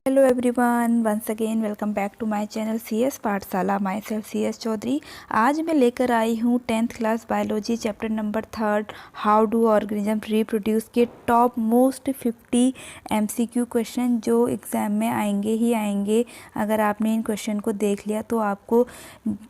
Hello everyone, once again welcome back to my channel CS Pathshala. Myself CS Chaudhary. आज मैं लेकर आई हूँ 10th class biology chapter number 3 how do organism reproduce के top most 50 MCQ question जो exam में आएंगे ही आएंगे। अगर आपने इन क्वेश्चन को देख लिया तो आपको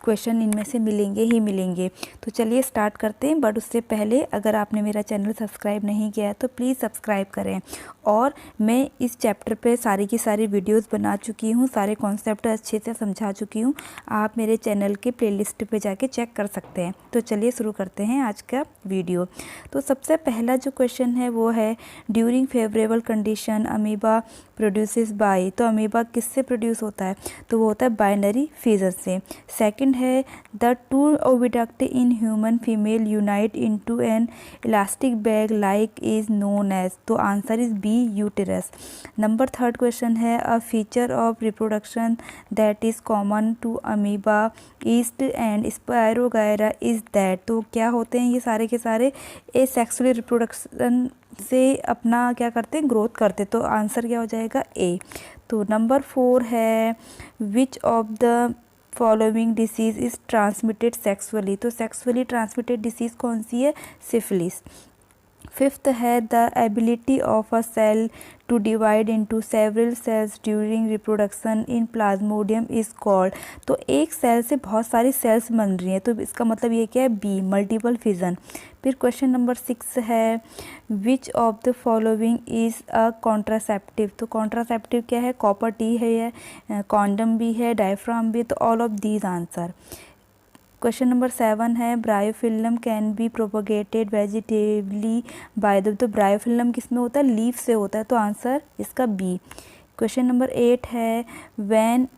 क्वेश्चन इनमें से मिलेंगे ही मिलेंगे। तो चलिए स्टार्ट करते हैं, बट उससे पहले अगर आपने मेरा चैनल सब्सक्राइब नहीं किया है तो प्लीज़ सब्सक्राइब करें। और मैं इस चैप्टर पे सारी की सारी वीडियोस बना चुकी हूँ, सारे कॉन्सेप्ट अच्छे से समझा चुकी हूँ। आप मेरे चैनल के प्लेलिस्ट पे जाके चेक कर सकते हैं। तो चलिए शुरू करते हैं आज का वीडियो। तो सबसे पहला जो क्वेश्चन है वो है during favourable condition amoeba produces by. तो अमीबा किससे प्रोड्यूस होता है? तो वो होता है बाइनरी फिजन से। सेकंड है the two oviduct in human female unite into an elastic bag like is known as. तो answer is B uterus. Number third question है a feature of reproduction that is common to amoeba yeast and spirogyra is that. तो क्या होते हैं ये सारे के सारे? एसेक्सुअल रिप्रोडक्शन से अपना क्या करते हैं, ग्रोथ करते। तो आंसर क्या हो जाएगा? ए। तो नंबर 4 है which of the following disease is transmitted sexually. तो सेक्सुअली ट्रांसमिटेड डिसीज कौन सी है? सिफिलिस। फिफ्थ है the ability of a cell to divide into several cells during reproduction in plasmodium is called. तो एक सेल से बहुत सारी सेल्स बन रही हैं, तो इसका मतलब ये क्या है? B, multiple fission. फिर क्वेश्चन नंबर 6 है which of the following is a contraceptive. तो कॉन्ट्रासेप्टिव क्या है? कॉपर टी है, कॉन्डम भी है, डायफ्राम भी। तो all of these answer. Question number 7 है bryophyllum can be propagated vegetatively by the. तो ब्रायोफिल्म किस में होता है? लीफ से होता है। तो आंसर इसका बी। क्वेश्चन नंबर 8 है when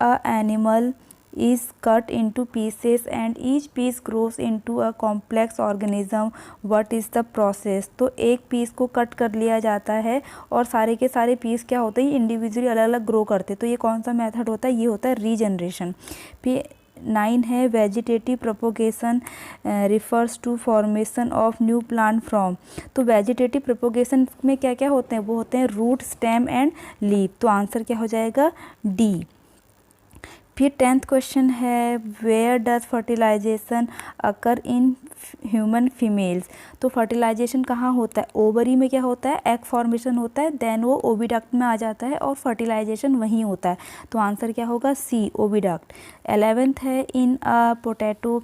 a animal is cut into pieces and each piece grows into a complex organism what is the process. तो एक पीस को कट कर लिया जाता है और सारे के सारे पीस क्या होते हैं? इंडिविजुअली अलग अलग ग्रो करते। तो ये कौन सा मेथड होता है? ये होता है रीजनरेशन। फिर 9 है vegetative propagation refers to formation of new plant from. तो वेजिटेटिव प्रोपोगेशन में क्या क्या होते हैं? वो होते हैं रूट, स्टेम एंड लीफ। तो आंसर क्या हो जाएगा? डी। फिर 10th क्वेश्चन है where does fertilization occur in human females. तो फर्टिलाइजेशन कहाँ होता है? ओवरी में क्या होता है? एग फॉर्मेशन होता है, देन वो ओविडक्ट में आ जाता है और फर्टिलाइजेशन वहीं होता है। तो आंसर क्या होगा? सी, ओविडक्ट। 11th है in a potato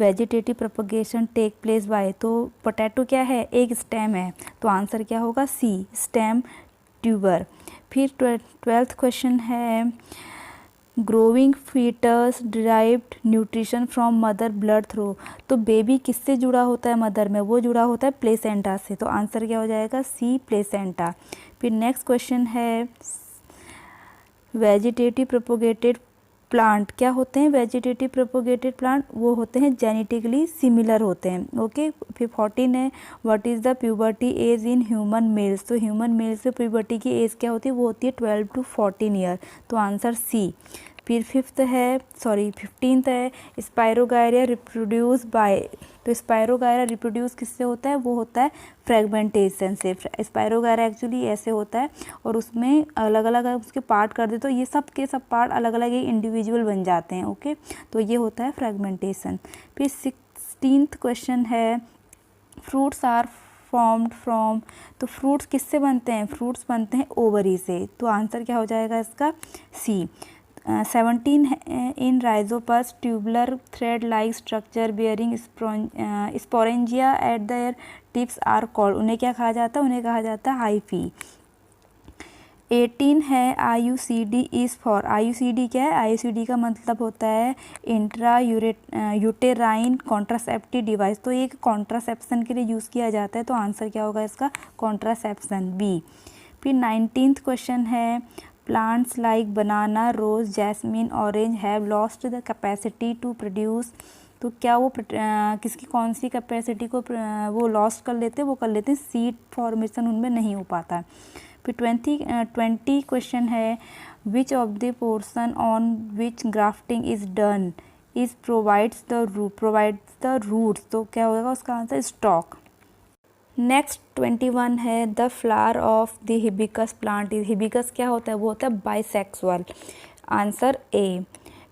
vegetative propagation take place by. तो पोटैटो क्या है? एक स्टेम है। तो आंसर क्या होगा? C, stem tuber. फिर 12th क्वेश्चन है growing foetus derived nutrition from mother blood through. तो बेबी किससे जुड़ा होता है मदर में? वो जुड़ा होता है प्लेसेंटा से। तो आंसर क्या हो जाएगा? सी, प्लेसेंटा। फिर नेक्स्ट क्वेश्चन है वेजिटेटिव प्रोपोगेटेड प्लांट क्या होते हैं? वेजिटेटिव प्रोपोगेटेड प्लांट वो होते हैं जेनेटिकली सिमिलर होते हैं। ओके। फिर 14 है what is the puberty age in human males. तो ह्यूमन मेल्स में प्यूबर्टी की एज क्या होती है? वो होती है 12 to 14 ईयर। तो आंसर सी। फिर 15th है स्पायरोगायरा रिप्रोड्यूस बाय। तो स्पायरोगायरा रिप्रोड्यूस किससे होता है? वो होता है फ्रेगमेंटेशन से। स्पायरोगायरा एक्चुअली ऐसे होता है और उसमें अलग अलग उसके पार्ट कर दे तो ये सब के सब पार्ट अलग अलग एक इंडिविजुअल बन जाते हैं। ओके। तो ये होता है फ्रेगमेंटेशन। फिर 16th क्वेश्चन है फ्रूट्स आर फॉर्म्ड फ्रॉम। तो फ्रूट्स किससे बनते हैं? फ्रूट्स बनते हैं ओवरी से। तो आंसर क्या हो जाएगा इसका? C. 17 in rhizopus tubular thread like structure bearing sporangia at their tips are called. उन्हें क्या कहा जाता है? उन्हें कहा जाता है हाइफी। 18 है IUCD इज़ फॉर। IUCD क्या है? IUCD का मतलब होता है इंट्रा यूटेराइन कॉन्ट्रासेप्टिव डिवाइस। तो ये कॉन्ट्रासेप्शन के लिए यूज़ किया जाता है। तो आंसर क्या होगा इसका? Contraception, B. फिर 19th क्वेश्चन है plants like banana, rose, jasmine, orange have lost the capacity to produce. तो क्या वो किसकी कौन सी कैपेसिटी को वो लॉस्ट कर लेते हैं? वो कर लेते हैं सीड फॉर्मेशन उनमें नहीं हो पाता। फिर 20 क्वेश्चन है which of the portion on which grafting is done is provides the roots. तो क्या होगा उसका आंसर? स्टॉक। नेक्स्ट 21 है the flower of the hibiscus plant is, hibiscus क्या होता है, वो होता है बाइसेक्सुअल, आंसर ए।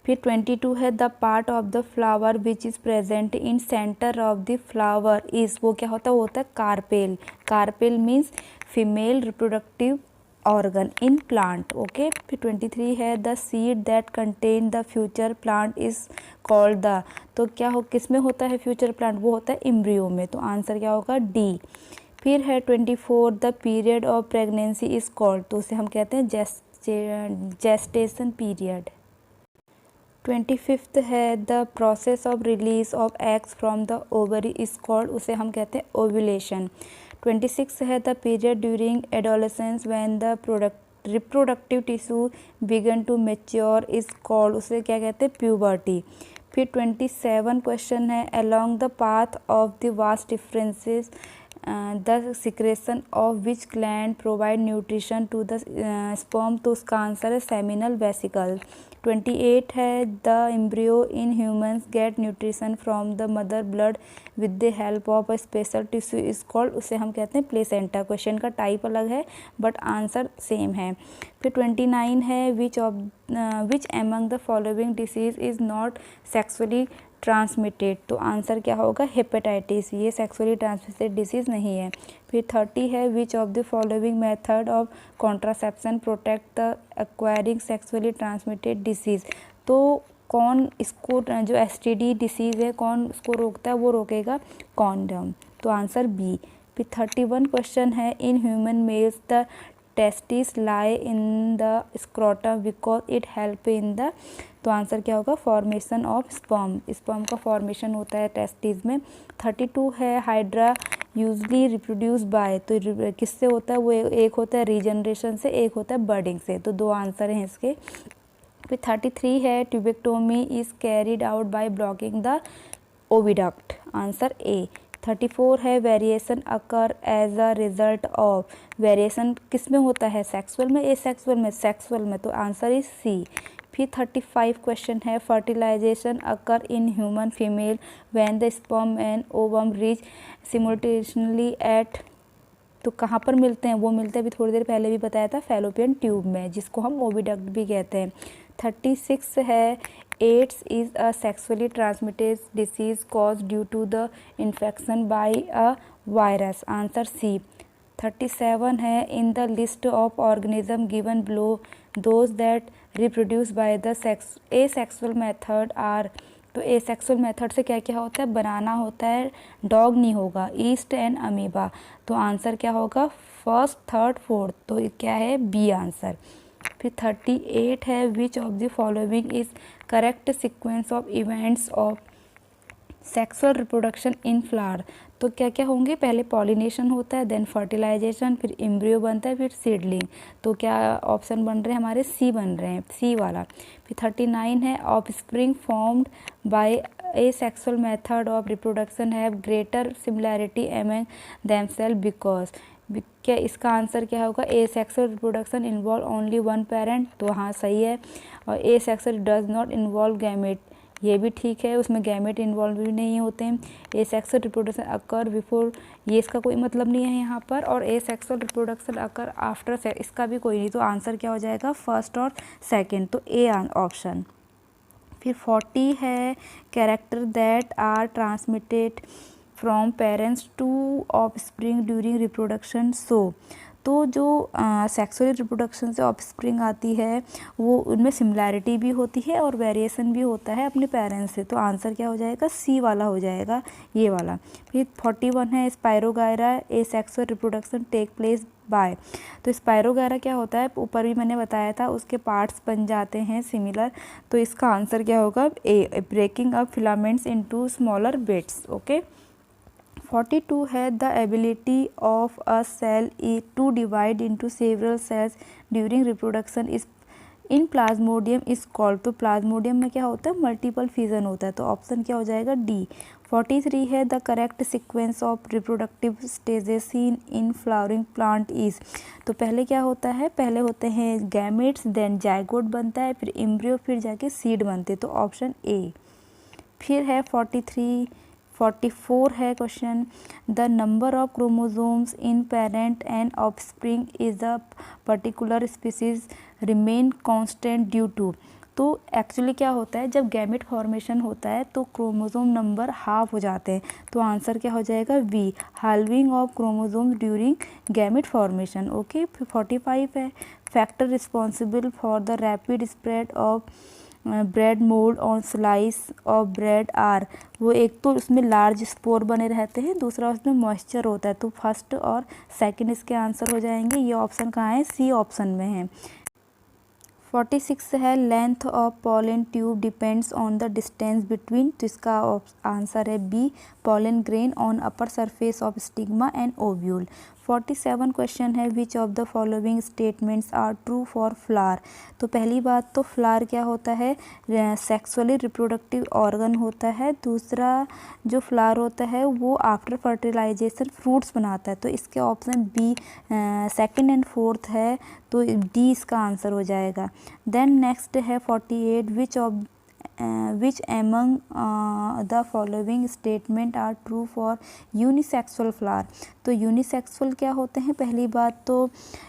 फिर 22 है the part of the flower which is present in centre of the flower is, वो क्या होता है, वो होता है carpel, carpel means female reproductive organ in plant, okay. फिर 23 है the seed that contain the future plant is called the, तो क्या हो, किस में होता है फ्यूचर प्लांट, वो होता है एम्ब्रियो में, तो आंसर क्या होगा डी। फिर है 24 the period of pregnancy is called, तो उसे हम कहते हैं जेस्टेशन पीरियड। 25 है the process of release of eggs from the ovary is called, उसे हम कहते हैं ओव्यूलेशन। 26 है the period during adolescence when the reproductive tissue begin to mature is called, उसे क्या कहते हैं प्यूबर्टी। फिर 27 क्वेश्चन है along the path of the vast differences the secretion of which gland provide nutrition to the sperm, तो उसका answer है seminal vesicle. 28 है the embryo in humans get nutrition from the mother blood with the help of a special tissue is called, उसे हम कहते हैं placenta, question का type अलग है बट आंसर सेम है। फिर 29 है विच among the following disease is not sexually transmitted, तो आंसर क्या होगा हेपेटाइटिस, ये सेक्सुअली ट्रांसमिटेड डिसीज़ नहीं है। फिर 30 है which of the following method of contraception protect the acquiring sexually transmitted disease, तो कौन इसको, जो एसटीडी डिसीज़ है कौन उसको रोकता है, वो रोकेगा कॉन्डम, तो आंसर बी। फिर 31 क्वेश्चन है इन human mails the testis lie in the scrotum because it help in the, तो आंसर क्या होगा फॉर्मेशन ऑफ स्पर्म, स्पर्म का फॉर्मेशन होता है टेस्टिस में। 32 है हाइड्रा यूजली रिप्रोड्यूस बाय, तो किससे होता है, वो एक होता है रीजनरेशन से, एक होता है बर्डिंग से, तो दो आंसर हैं इसके। फिर 33 है tubectomy is carried out by blocking the oviduct, answer A. 34 है variation occur as a result of, variation किस में होता है सेक्सुअल में, एसेक्सुअल में, सेक्सुअल में, तो आंसर इज सी। फिर 35 क्वेश्चन है fertilisation occur in human female when the sperm and ovum reach simultaneously at, तो कहाँ पर मिलते हैं, वो मिलते हैं अभी थोड़ी देर पहले भी बताया था फैलोपियन ट्यूब में, जिसको हम ओविडक्ट भी कहते हैं। 36 है AIDS is a sexually transmitted disease cause due to the infection by a virus, answer C. 37 है in the list of organism given below those that reproduce by the asexual method are, तो asexual method से क्या क्या होता है, बनाना होता है, dog नहीं होगा, ईस्ट एंड अमीबा, तो आंसर क्या होगा फर्स्ट थर्ड फोर्थ, तो क्या है बी आंसर। फिर 38 है which of the following is correct sequence of events of sexual reproduction in flower, तो क्या क्या होंगे, पहले पॉलिनेशन होता है, देन फर्टिलाइजेशन, फिर एम्ब्रियो बनता है, फिर सीडलिंग, तो क्या ऑप्शन बन रहे हैं हमारे सी बन रहे हैं, सी वाला। फिर 39 है offspring formed by asexual method of reproduction have greater similarity among themselves because, क्या इसका आंसर क्या होगा, asexual reproduction involve only one parent, तो हाँ सही है। और asexual does not involve gamete, ये भी ठीक है, उसमें गैमेट इन्वॉल्व भी नहीं होते हैं। ए सेक्सुअल रिप्रोडक्शन अकर बिफोर, ये इसका कोई मतलब नहीं है यहाँ पर, और asexual reproduction occur after, इसका भी कोई नहीं, तो आंसर क्या हो जाएगा फर्स्ट और सेकंड, तो ए ऑप्शन। फिर 40 है character that are transmitted from parents to offspring during reproduction, so, तो जो सेक्सुअल रिप्रोडक्शन से ऑफस्प्रिंग आती है वो उनमें सिमिलैरिटी भी होती है और वेरिएशन भी होता है अपने पेरेंट्स से, तो आंसर क्या हो जाएगा सी वाला हो जाएगा, ये वाला। फिर 41 है spirogyra asexual reproduction take place by, तो स्पायरोगायरा क्या होता है, ऊपर भी मैंने बताया था, उसके पार्ट्स बन जाते हैं सिमिलर, तो इसका आंसर क्या होगा A breaking up filaments into smaller bits, okay. 42 है the ability of a cell to divide into several cells during reproduction is in plasmodium is called, तो प्लाज्मोडियम में क्या होता है मल्टीपल फिजन होता है, तो ऑप्शन क्या हो जाएगा डी। 43 है the correct sequence of reproductive stages in flowering plant is, तो पहले क्या होता है, पहले होते हैं गैमेट्स, देन जाइगोट बनता है, फिर एम्ब्रियो, फिर जाके सीड बनते, तो ऑप्शन ए। फिर है 43 44 है question, the number of chromosomes in parent and offspring is a particular species remain constant due to. तो एक्चुअली क्या होता है, जब गैमेट फॉर्मेशन होता है तो क्रोमोसोम नंबर हाफ हो जाते हैं, तो आंसर क्या हो जाएगा B, halving of chromosome during gamete formation. Okay, 45 है, factor responsible for the rapid spread of bread mould on slice of bread are. वो एक तो उसमें लार्ज स्पोर बने रहते हैं, दूसरा उसमें मॉइस्चर होता है, तो फर्स्ट और सेकंड इसके आंसर हो जाएंगे। ये ऑप्शन कहाँ है, सी ऑप्शन में है। 46 है, length of pollen tube depends on the distance between, तो इसका आंसर है B, pollen grain on upper surface of stigma and ovule. 47 question है, which of the following statements are true for flower. तो पहली बात तो फ्लावर क्या होता है, सेक्सुअली रिप्रोडक्टिव ऑर्गन होता है। दूसरा जो फ्लावर होता है वो आफ्टर फर्टिलाइजेशन फ्रूट्स बनाता है, तो इसके option B second and fourth है, तो डी इसका आंसर हो जाएगा। देन नेक्स्ट है 48, which among the following statement are true for unisexual flower. तो यूनिसेक्सुअल क्या होते हैं, पहली बात तो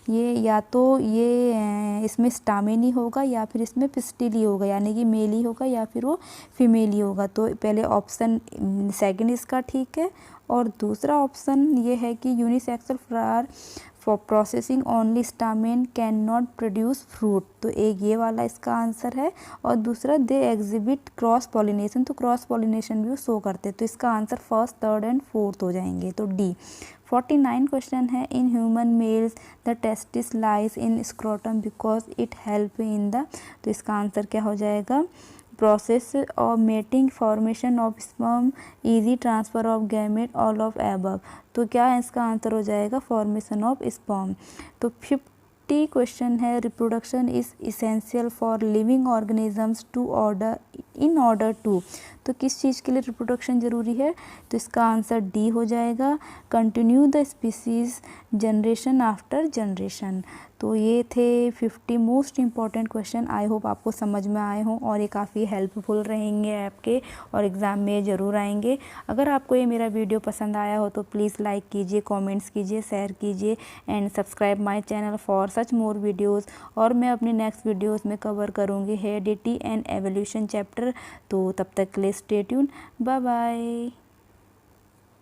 ये या तो ये इसमें स्टामिनी होगा या फिर इसमें पिस्टिली होगा, यानी कि मेल ही होगा या फिर वो फीमेल ही होगा। तो पहले ऑप्शन सेकंड इसका ठीक है, और दूसरा ऑप्शन ये है कि unisexual flower for processing only stamen can not produce fruit, तो एक ये वाला इसका आंसर है। और दूसरा दे एग्जिबिट क्रॉस पॉलिनेशन, तो क्रॉस पॉलिनेशन भी वो शो करते हैं, तो इसका answer first, third and fourth हो जाएंगे, तो डी। 49 क्वेश्चन है, इन human mails the testis lies in scrotum because it help in the, तो इसका आंसर क्या हो जाएगा, process of mating, formation of sperm, easy transfer of gamete, all of above. तो क्या इसका आंसर हो जाएगा, फॉर्मेशन ऑफ स्पर्म। तो 50 क्वेश्चन है, reproduction is essential for living organisms to order in order to, तो किस चीज़ के लिए रिप्रोडक्शन ज़रूरी है, तो इसका आंसर डी हो जाएगा, continue the species generation after generation. तो ये थे 50 most important question. I hope आपको समझ में आए हों और ये काफ़ी हेल्पफुल रहेंगे आपके, और एग्ज़ाम में ज़रूर आएंगे। अगर आपको ये मेरा वीडियो पसंद आया हो तो प्लीज़ लाइक कीजिए, कमेंट्स कीजिए, शेयर कीजिए and subscribe my channel for such more videos. और मैं अपने नेक्स्ट वीडियोस में कवर करूँगी हेरिडिटी एंड एवोल्यूशन चैप्टर। तो तब तक के लिए स्टे ट्यून, बाय बाय।